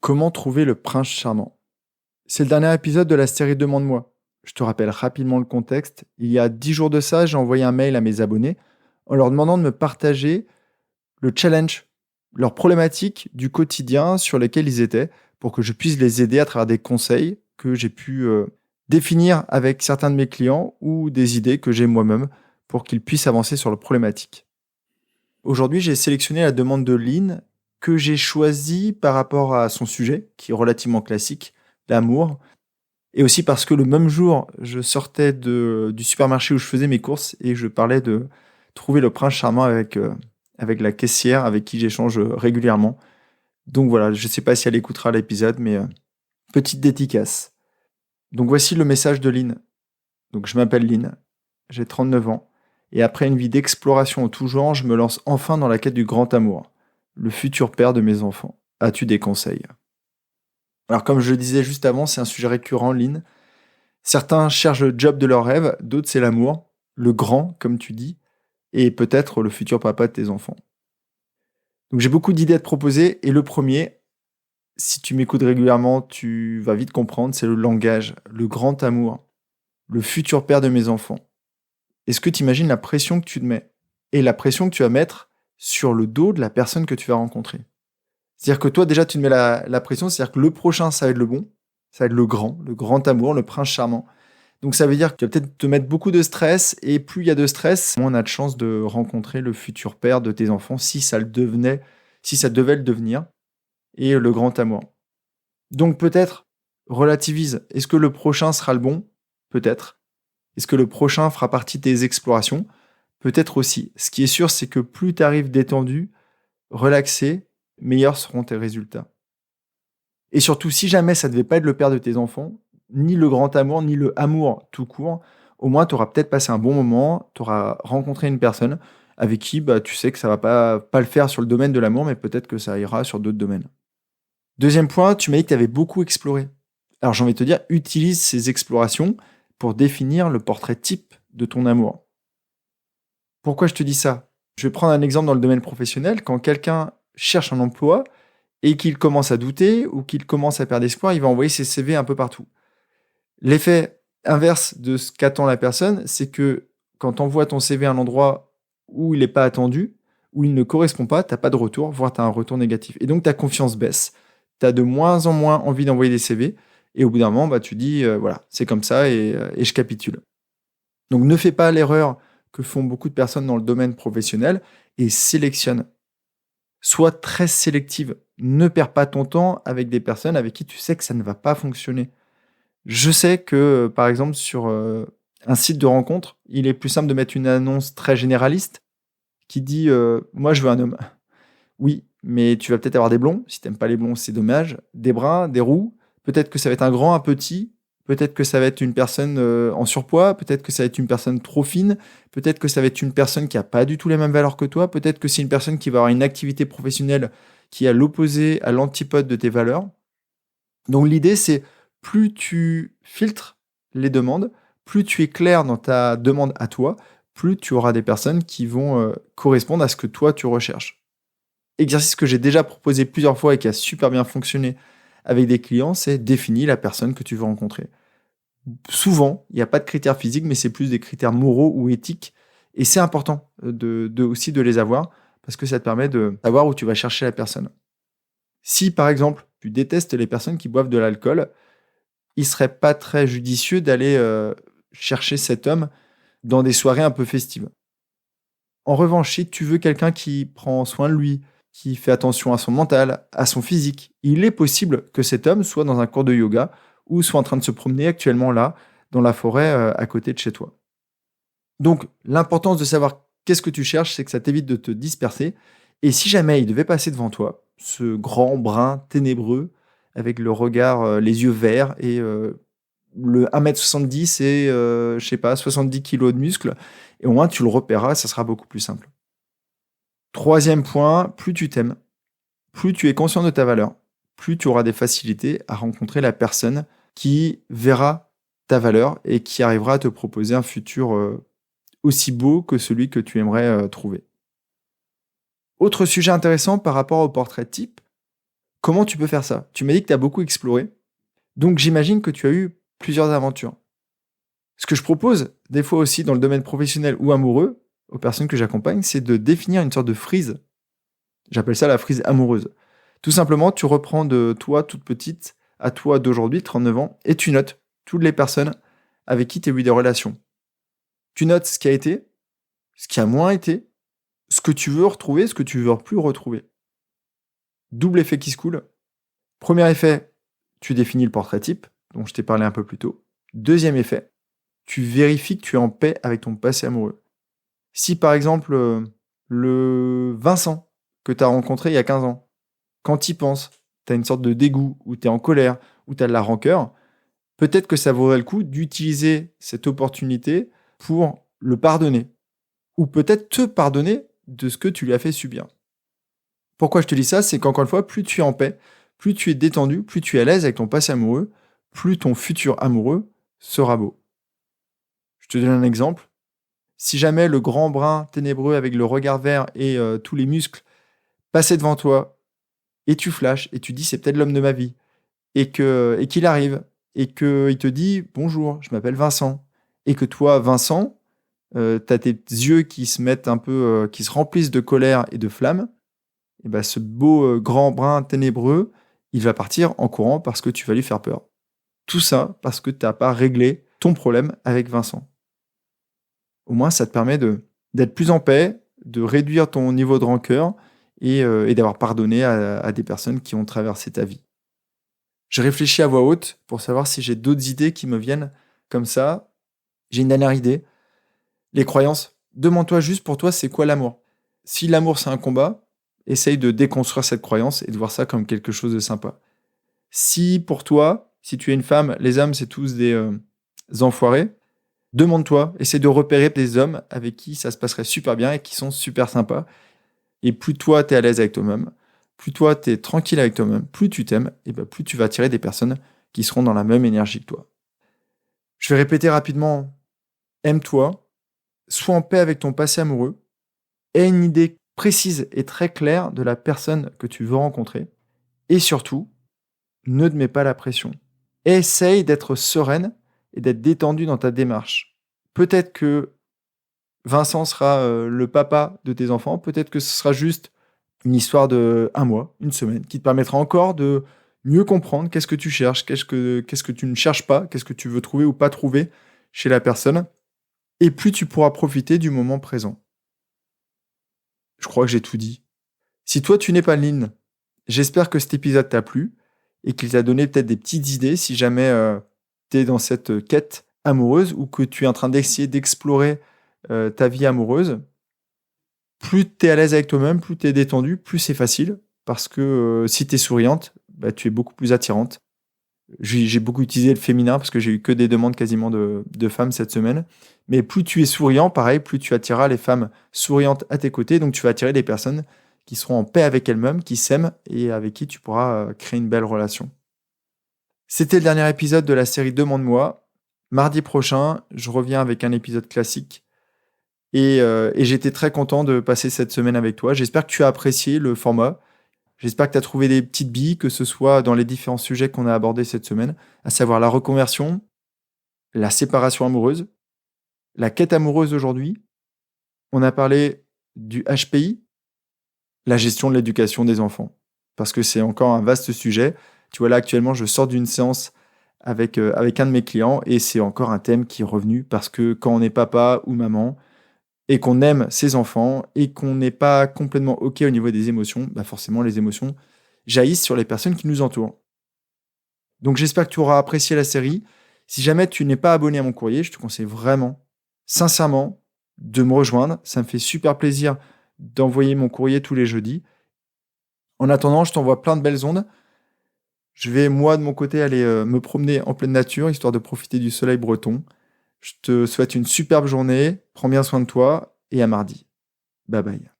Comment trouver le prince charmant? C'est le dernier épisode de la série Demande-moi. Je te rappelle rapidement le contexte. Il y a 10 jours de ça, j'ai envoyé un mail à mes abonnés en leur demandant de me partager le challenge, leurs problématiques du quotidien sur lesquelles ils étaient, pour que je puisse les aider à travers des conseils que j'ai pu définir avec certains de mes clients ou des idées que j'ai moi-même pour qu'ils puissent avancer sur leurs problématiques. Aujourd'hui, j'ai sélectionné la demande de Lynn que j'ai choisie par rapport à son sujet, qui est relativement classique, l'amour, et aussi parce que le même jour, je sortais du supermarché où je faisais mes courses et je parlais de trouver le prince charmant avec la caissière avec qui j'échange régulièrement. Donc voilà, je ne sais pas si elle écoutera l'épisode, mais petite dédicace. Donc voici le message de Lynn. Donc je m'appelle Lynn, j'ai 39 ans, et après une vie d'exploration en tout genre, je me lance enfin dans la quête du grand amour, le futur père de mes enfants. As-tu des conseils? Alors comme je le disais juste avant, c'est un sujet récurrent, Lynn. Certains cherchent le job de leur rêve, d'autres c'est l'amour, le grand, comme tu dis, et peut-être le futur papa de tes enfants. Donc j'ai beaucoup d'idées à te proposer, et le premier, si tu m'écoutes régulièrement, tu vas vite comprendre, c'est le langage, le grand amour, le futur père de mes enfants. Est-ce que tu imagines la pression que tu te mets et la pression que tu vas mettre sur le dos de la personne que tu vas rencontrer? C'est-à-dire que toi, déjà, tu te mets la pression, c'est-à-dire que le prochain, ça va être le bon, ça va être le grand amour, le prince charmant. Donc ça veut dire que tu vas peut-être te mettre beaucoup de stress, et plus il y a de stress, moins on a de chances de rencontrer le futur père de tes enfants si ça devait le devenir, et le grand amour. Donc peut-être relativise. Est-ce que le prochain sera le bon? Peut-être. Est-ce que le prochain fera partie de tes explorations? Peut-être aussi. Ce qui est sûr, c'est que plus tu arrives détendu, relaxé, meilleurs seront tes résultats. Et surtout, si jamais ça devait pas être le père de tes enfants, ni le grand amour, ni le amour tout court, au moins tu auras peut-être passé un bon moment, tu auras rencontré une personne avec qui bah, tu sais que ça va pas le faire sur le domaine de l'amour, mais peut-être que ça ira sur d'autres domaines. Deuxième point, tu m'as dit que tu avais beaucoup exploré. Alors j'ai envie de te dire, utilise ces explorations pour définir le portrait type de ton amour. Pourquoi je te dis ça? Je vais prendre un exemple dans le domaine professionnel. Quand quelqu'un cherche un emploi et qu'il commence à douter ou qu'il commence à perdre espoir, il va envoyer ses CV un peu partout. L'effet inverse de ce qu'attend la personne, c'est que quand tu envoies ton CV à un endroit où il n'est pas attendu, où il ne correspond pas, tu n'as pas de retour, voire tu as un retour négatif. Et donc ta confiance baisse. Tu as de moins en moins envie d'envoyer des CV. Et au bout d'un moment, bah, tu dis, voilà, c'est comme ça et je capitule. Donc ne fais pas l'erreur que font beaucoup de personnes dans le domaine professionnel et sélectionne. Sois très sélective. Ne perds pas ton temps avec des personnes avec qui tu sais que ça ne va pas fonctionner. Je sais que, par exemple, sur un site de rencontre, il est plus simple de mettre une annonce très généraliste qui dit moi, je veux un homme. Oui, mais tu vas peut-être avoir des blonds. Si tu n'aimes pas les blonds, c'est dommage. Des bruns, des roux. Peut-être que ça va être un grand, un petit. Peut-être que ça va être une personne en surpoids. Peut-être que ça va être une personne trop fine. Peut-être que ça va être une personne qui n'a pas du tout les mêmes valeurs que toi. Peut-être que c'est une personne qui va avoir une activité professionnelle qui est à l'opposé, à l'antipode de tes valeurs. Donc l'idée, c'est plus tu filtres les demandes, plus tu es clair dans ta demande à toi, plus tu auras des personnes qui vont correspondre à ce que toi tu recherches. Exercice que j'ai déjà proposé plusieurs fois et qui a super bien fonctionné avec des clients, c'est définir la personne que tu veux rencontrer. Souvent, il n'y a pas de critères physiques, mais c'est plus des critères moraux ou éthiques. Et c'est important aussi de les avoir parce que ça te permet de savoir où tu vas chercher la personne. Si par exemple, tu détestes les personnes qui boivent de l'alcool, il serait pas très judicieux d'aller chercher cet homme dans des soirées un peu festives. En revanche, si tu veux quelqu'un qui prend soin de lui, qui fait attention à son mental, à son physique, il est possible que cet homme soit dans un cours de yoga ou soit en train de se promener actuellement là, dans la forêt à côté de chez toi. Donc, l'importance de savoir qu'est-ce que tu cherches, c'est que ça t'évite de te disperser. Et si jamais il devait passer devant toi, ce grand brun ténébreux, avec le regard, les yeux verts et le 1,70 m et je sais pas, 70 kilos de muscles, et au moins tu le repéreras, ça sera beaucoup plus simple. Troisième point, plus tu t'aimes, plus tu es conscient de ta valeur, plus tu auras des facilités à rencontrer la personne qui verra ta valeur et qui arrivera à te proposer un futur, aussi beau que celui que tu aimerais, trouver. Autre sujet intéressant par rapport au portrait type, Comment tu peux faire ça? Tu m'as dit que tu as beaucoup exploré, donc j'imagine que tu as eu plusieurs aventures. Ce que je propose, des fois aussi dans le domaine professionnel ou amoureux, aux personnes que j'accompagne, c'est de définir une sorte de frise. J'appelle ça la frise amoureuse. Tout simplement, tu reprends de toi toute petite à toi d'aujourd'hui, 39 ans, et tu notes toutes les personnes avec qui tu as eu des relations. Tu notes ce qui a été, ce qui a moins été, ce que tu veux retrouver, ce que tu veux plus retrouver. Double effet qui se coule. Premier effet, tu définis le portrait type, dont je t'ai parlé un peu plus tôt. Deuxième effet, tu vérifies que tu es en paix avec ton passé amoureux. Si par exemple, le Vincent que tu as rencontré il y a 15 ans, quand tu y penses, tu as une sorte de dégoût, ou tu es en colère, ou tu as de la rancœur, peut-être que ça vaudrait le coup d'utiliser cette opportunité pour le pardonner. Ou peut-être te pardonner de ce que tu lui as fait subir. Pourquoi je te dis ça? C'est qu'encore une fois, plus tu es en paix, plus tu es détendu, plus tu es à l'aise avec ton passé amoureux, plus ton futur amoureux sera beau. Je te donne un exemple. Si jamais le grand brun ténébreux avec le regard vert et tous les muscles passait devant toi, et tu flashes, et tu dis c'est peut-être l'homme de ma vie, et qu'il arrive, et qu'il te dit bonjour, je m'appelle Vincent, et que toi, Vincent, t'as tes yeux qui se mettent un peu, qui se remplissent de colère et de flamme, et ben ce beau grand brun ténébreux, il va partir en courant parce que tu vas lui faire peur. Tout ça parce que tu n'as pas réglé ton problème avec Vincent. Au moins, ça te permet d'être plus en paix, de réduire ton niveau de rancœur et d'avoir pardonné à des personnes qui ont traversé ta vie. Je réfléchis à voix haute pour savoir si j'ai d'autres idées qui me viennent comme ça. J'ai une dernière idée. Les croyances. Demande-toi juste pour toi, c'est quoi l'amour? Si l'amour, c'est un combat, essaye de déconstruire cette croyance et de voir ça comme quelque chose de sympa. Si pour toi, si tu es une femme, les hommes, c'est tous des enfoirés, demande-toi, essaie de repérer des hommes avec qui ça se passerait super bien et qui sont super sympas. Et plus toi, tu es à l'aise avec toi-même, plus toi, tu es tranquille avec toi-même, plus tu t'aimes, et ben plus tu vas attirer des personnes qui seront dans la même énergie que toi. Je vais répéter rapidement, aime-toi, sois en paix avec ton passé amoureux, aie une idée précise et très claire de la personne que tu veux rencontrer, et surtout, ne te mets pas la pression. Essaye d'être sereine et d'être détendue dans ta démarche. Peut-être que Vincent sera le papa de tes enfants, peut-être que ce sera juste une histoire de un mois, une semaine, qui te permettra encore de mieux comprendre qu'est-ce que tu cherches, qu'est-ce que tu ne cherches pas, qu'est-ce que tu veux trouver ou pas trouver chez la personne, et plus tu pourras profiter du moment présent. Je crois que j'ai tout dit. Si toi tu n'es pas Lynn, j'espère que cet épisode t'a plu et qu'il t'a donné peut-être des petites idées si jamais tu es dans cette quête amoureuse ou que tu es en train d'essayer d'explorer ta vie amoureuse. Plus tu es à l'aise avec toi-même, plus tu es détendu, plus c'est facile. Parce que si tu es souriante, bah, tu es beaucoup plus attirante. J'ai beaucoup utilisé le féminin parce que j'ai eu que des demandes quasiment de femmes cette semaine. Mais plus tu es souriant, pareil, plus tu attireras les femmes souriantes à tes côtés. Donc tu vas attirer des personnes qui seront en paix avec elles-mêmes, qui s'aiment et avec qui tu pourras créer une belle relation. C'était le dernier épisode de la série Demande-moi. Mardi prochain, je reviens avec un épisode classique. Et j'étais très content de passer cette semaine avec toi. J'espère que tu as apprécié le format. J'espère que tu as trouvé des petites billes, que ce soit dans les différents sujets qu'on a abordés cette semaine, à savoir la reconversion, la séparation amoureuse, la quête amoureuse aujourd'hui. On a parlé du HPI, la gestion de l'éducation des enfants, parce que c'est encore un vaste sujet. Tu vois, là, actuellement, je sors d'une séance avec un de mes clients et c'est encore un thème qui est revenu parce que quand on est papa ou maman, et qu'on aime ses enfants et qu'on n'est pas complètement OK au niveau des émotions, bah forcément les émotions jaillissent sur les personnes qui nous entourent. Donc j'espère que tu auras apprécié la série. Si jamais tu n'es pas abonné à mon courrier, je te conseille vraiment, sincèrement, de me rejoindre. Ça me fait super plaisir d'envoyer mon courrier tous les jeudis. En attendant, je t'envoie plein de belles ondes. Je vais, moi, de mon côté, aller me promener en pleine nature, histoire de profiter du soleil breton. Je te souhaite une superbe journée, prends bien soin de toi et à mardi. Bye bye.